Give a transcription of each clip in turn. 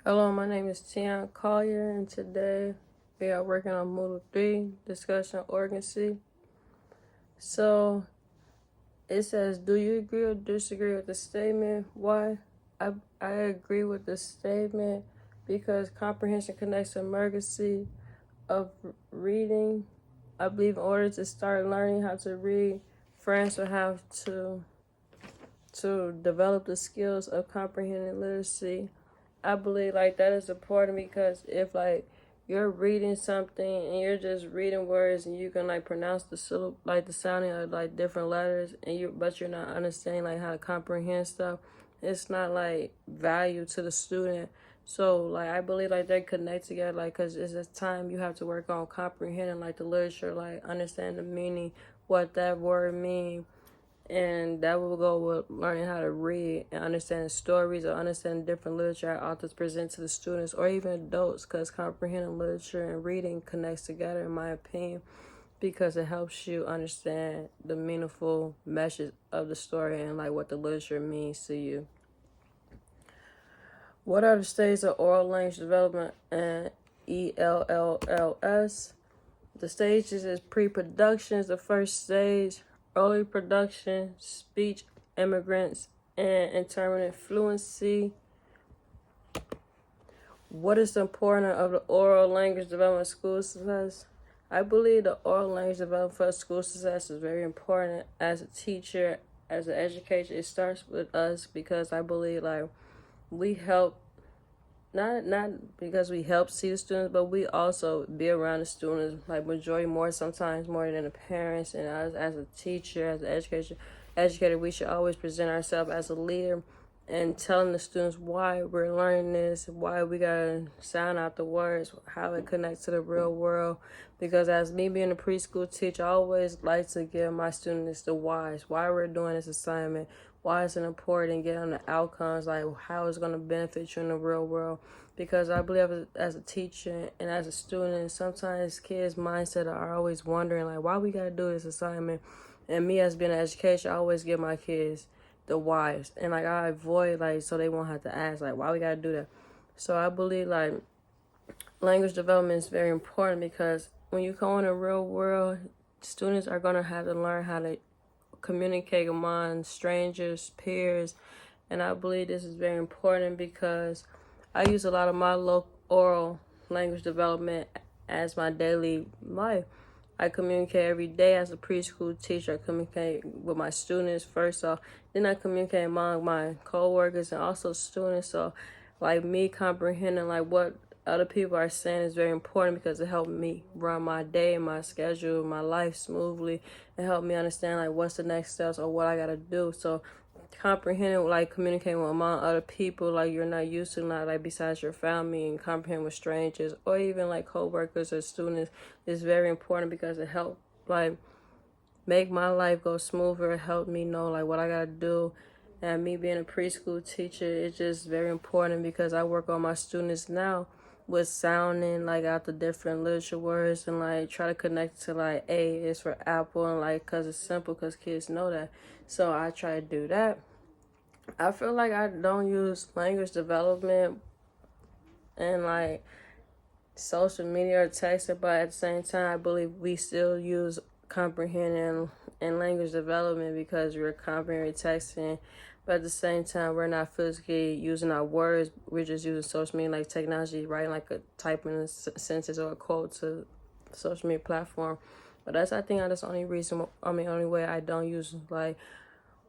Hello, my name is Tian Collier, and today we are working on Module 3, Discussion Organcy. So, it says, do you agree or disagree with the statement? Why? I agree with the statement because comprehension connects to emergency of reading. I believe in order to start learning how to read, friends will have to develop the skills of comprehending literacy. I believe like that is important because if like you're reading something and you're just reading words and you can like pronounce the syllable, like the sounding of like different letters, and but you're not understanding like how to comprehend stuff, it's not like value to the student. So like I believe like they connect together, like because it's a time you have to work on comprehending like the literature, like understand the meaning, what that word means, and that will go with learning how to read and understanding stories or understanding different literature authors present to the students or even adults, because comprehending literature and reading connects together, in my opinion, because it helps you understand the meaningful message of the story and like what the literature means to you. What are the stages of oral language development and ELLS? The stages is pre-production is the first stage, early production, speech, immigrants, and intermittent fluency. What is the importance of the oral language development school success? I believe the oral language development for school success is very important. As a teacher, as an educator, it starts with us because I believe like we help, not because we help see the students, but we also be around the students, like majority more, sometimes more than the parents. And as a teacher, as an educator, we should always present ourselves as a leader and telling the students why we're learning this, why we gotta sound out the words, how it connects to the real world. Because as me being a preschool teacher, I always like to give my students the whys, why we're doing this assignment, why it's important, get on the outcomes, like how it's going to benefit you in the real world. Because I believe as a teacher and as a student, sometimes kids' mindset are always wondering like why we got to do this assignment. And me as being an educator, I always give my kids the whys, and like I avoid like so they won't have to ask like why we got to do that. So I believe like language development is very important because when you go in the real world, students are going to have to learn how to communicate among strangers, peers, and I believe this is very important because I use a lot of my oral language development as my daily life. I communicate every day as a preschool teacher. I communicate with my students first off, then I communicate among my co-workers and also students. So like me comprehending like what other people are saying is very important because it helped me run my day and my schedule, my life smoothly. It helped me understand like what's the next steps or what I gotta do. So comprehending like communicating with among other people like you're not used to, not like besides your family, and comprehend with strangers or even like co-workers or students is very important because it helped like make my life go smoother. It helped me know like what I gotta do. And me being a preschool teacher, it's just very important because I work on my students now with sounding like out the different literature words and like try to connect to like A is for apple, and like because it's simple because kids know that. So I try to do that. I feel like I don't use language development and like social media or texting, but at the same time, I believe we still use comprehending and language development because we're comprehending texting. But at the same time, we're not physically using our words. We're just using social media like technology, writing like a typing a sentence or a quote to social media platform. But I think that's the only only way I don't use like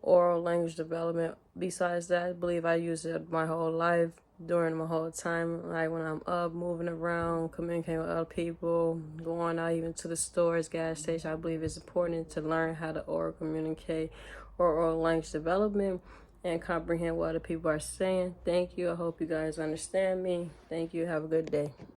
oral language development. Besides that, I believe I use it my whole life, during my whole time, like when I'm up, moving around, communicating with other people, going out even to the stores, gas station. I believe it's important to learn how to oral communicate or oral language development and comprehend what other people are saying. Thank you. I hope you guys understand me. Thank you. Have a good day.